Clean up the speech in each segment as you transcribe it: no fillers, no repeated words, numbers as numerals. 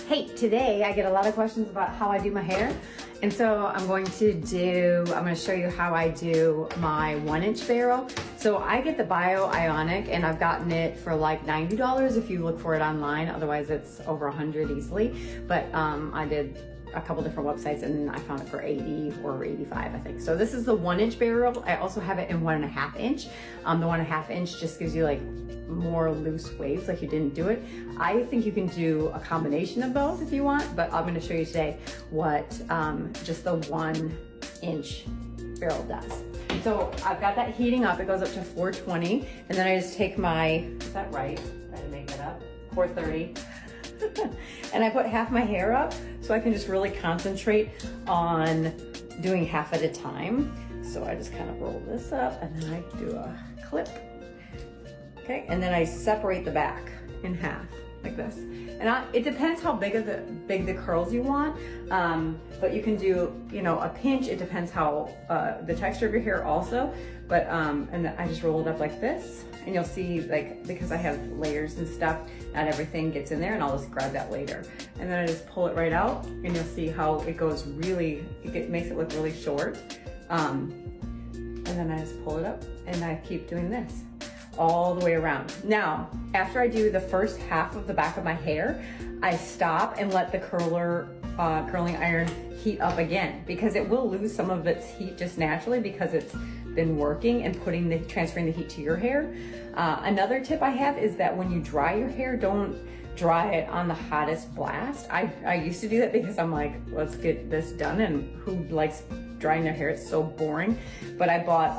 Hey, today I get a lot of questions about how I do my hair. And so I'm going to show you how I do my 1-inch barrel. So I get the Bio Ionic and I've gotten it for like $90 if you look for it online. Otherwise it's over $100 easily. But I did a couple different websites and I found it for 80 or 85, I think. So this is the 1-inch barrel. I also have it in 1.5 inch. The 1.5 inch just gives you like more loose waves, like you didn't do it. I think you can do a combination of both if you want, but I'm gonna show you today what just the 1-inch barrel does. So I've got that heating up. It goes up to 420. And then I just take my, is that right? I didn't make that up. 430. And I put half my hair up so I can just really concentrate on doing half at a time. So I just kind of roll this up and then I do a clip. Okay, and then I separate the back in half like this. And it depends how big the curls you want, but you can do, you know, a pinch. It depends how the texture of your hair also. But and then I just roll it up like this, and you'll see, like, because I have layers and stuff, not everything gets in there, and I'll just grab that later. And then I just pull it right out, and you'll see how it goes really. It makes it look really short. And then I just pull it up, and I keep doing this all the way around. Now, after I do the first half of the back of my hair, I stop and let the curling iron heat up again, because it will lose some of its heat just naturally because it's been working and transferring the heat to your hair. Another tip I have is that when you dry your hair, don't dry it on the hottest blast. I used to do that because I'm like, let's get this done, and who likes drying their hair? It's so boring. But I bought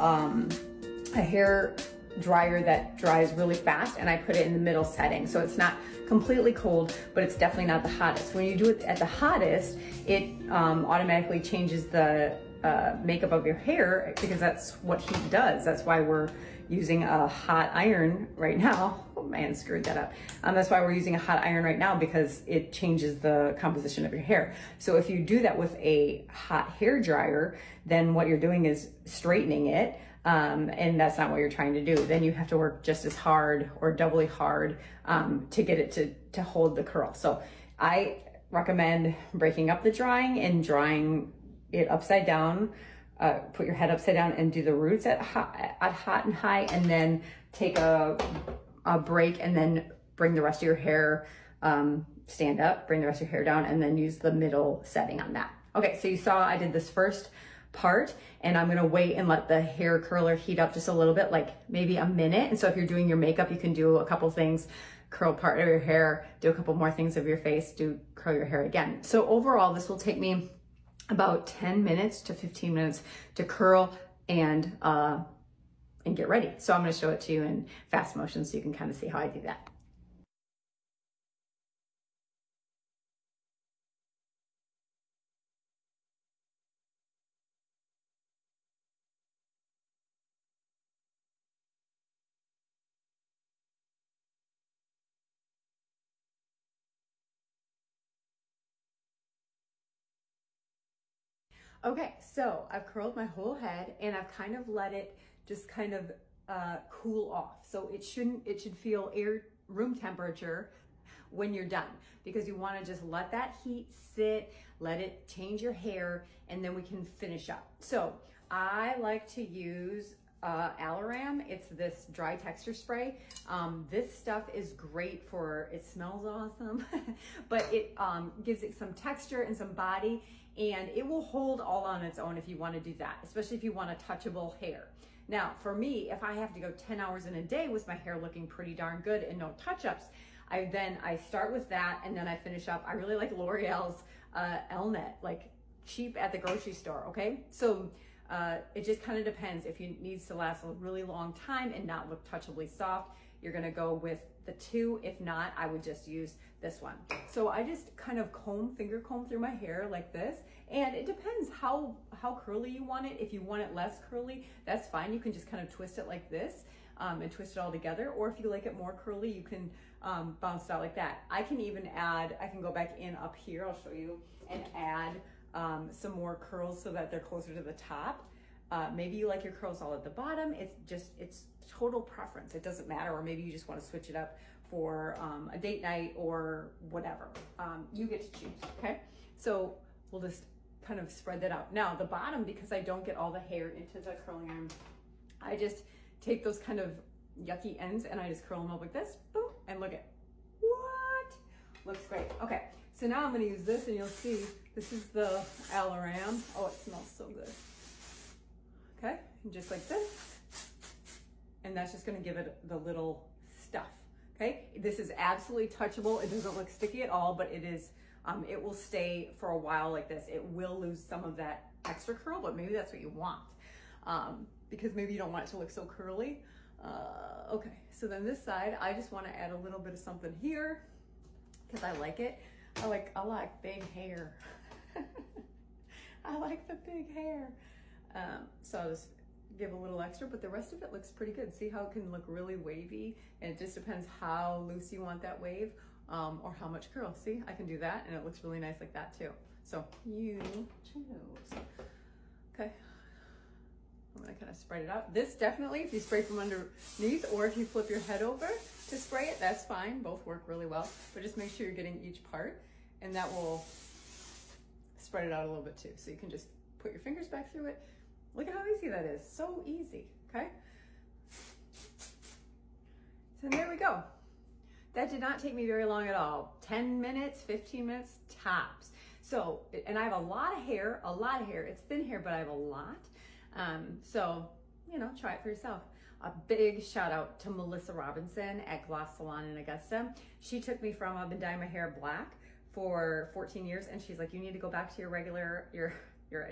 a hair dryer that dries really fast, and I put it in the middle setting, so it's not completely cold, but it's definitely not the hottest. When you do it at the hottest, it automatically changes the makeup of your hair, because that's what heat does. That's why we're using a hot iron right now. Oh man, screwed that up. That's why we're using a hot iron right now, because it changes the composition of your hair. So if you do that with a hot hair dryer, then what you're doing is straightening it. And that's not what you're trying to do. Then you have to work just as hard or doubly hard to get it to hold the curl. So I recommend breaking up the drying and drying it upside down. Put your head upside down and do the roots at hot and high, and then take a break, and then bring the rest of your hair, stand up, bring the rest of your hair down, and then use the middle setting on that. Okay, so you saw I did this first part, and I'm gonna wait and let the hair curler heat up just a little bit, like maybe a minute. And so if you're doing your makeup, you can do a couple things, curl part of your hair, do a couple more things of your face, curl your hair again. So overall, this will take me about 10 minutes to 15 minutes to curl and get ready. So I'm gonna show it to you in fast motion so you can kind of see how I do that. Okay, so I've curled my whole head, and I've kind of let it just kind of cool off. So it should feel room temperature when you're done, because you want to just let that heat sit, let it change your hair, and then we can finish up. So I like to use Alaram. It's this dry texture spray. This stuff is great for, it smells awesome, but it gives it some texture and some body, and it will hold all on its own if you want to do that, especially if you want a touchable hair. Now, for me, if I have to go 10 hours in a day with my hair looking pretty darn good and no touch-ups, I start with that, and then I finish up. I really like L'Oreal's Elnet, like cheap at the grocery store, okay? So it just kind of depends. If it needs to last a really long time and not look touchably soft, you're gonna go with the 2. If not, I would just use this one. So I just kind of finger comb through my hair like this, and it depends how curly you want it. If you want it less curly, that's fine. You can just kind of twist it like this and twist it all together. Or if you like it more curly, you can bounce it out like that. I can even add, I can go back in up here, I'll show you, and add some more curls so that they're closer to the top. Maybe you like your curls all at the bottom. It's total preference. It doesn't matter. Or maybe you just want to switch it up for a date night or whatever. You get to choose, okay? So we'll just kind of spread that out. Now the bottom, because I don't get all the hair into the curling iron, I just take those kind of yucky ends and I just curl them up like this, boom, and look at, what? Looks great. Okay, so now I'm gonna use this and you'll see, this is the Alaram. Oh, it smells so good. Okay, and just like this. And that's just gonna give it the little stuff, okay? This is absolutely touchable. It doesn't look sticky at all, but it is, it will stay for a while like this. It will lose some of that extra curl, but maybe that's what you want. Because maybe you don't want it to look so curly. Okay, so then this side, I just wanna add a little bit of something here because I like it. I like big hair. I like the big hair. So I'll just give a little extra, but the rest of it looks pretty good. See how it can look really wavy, and it just depends how loose you want that wave, or how much curl. See, I can do that and it looks really nice like that too. So you choose. Okay, I'm gonna kind of spread it out. This definitely, if you spray from underneath or if you flip your head over to spray it, that's fine. Both work really well, but just make sure you're getting each part, and that will spread it out a little bit too. So you can just put your fingers back through it. Look at how easy that is. So easy, okay? So there we go. That did not take me very long at all. 10 minutes, 15 minutes tops. So, and I have a lot of hair, It's thin hair, but I have a lot. So, you know, try it for yourself. A big shout out to Melissa Robinson at Gloss Salon in Augusta. She took me from, I've been dyeing my hair black for 14 years, and she's like, you need to go back to your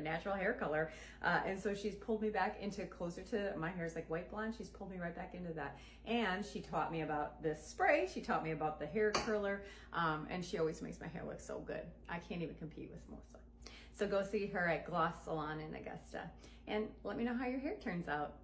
natural hair color. And so she's pulled me back into closer to, my hair's like white blonde. She's pulled me right back into that. And she taught me about this spray. She taught me about the hair curler. And she always makes my hair look so good. I can't even compete with Melissa. So go see her at Gloss Salon in Augusta and let me know how your hair turns out.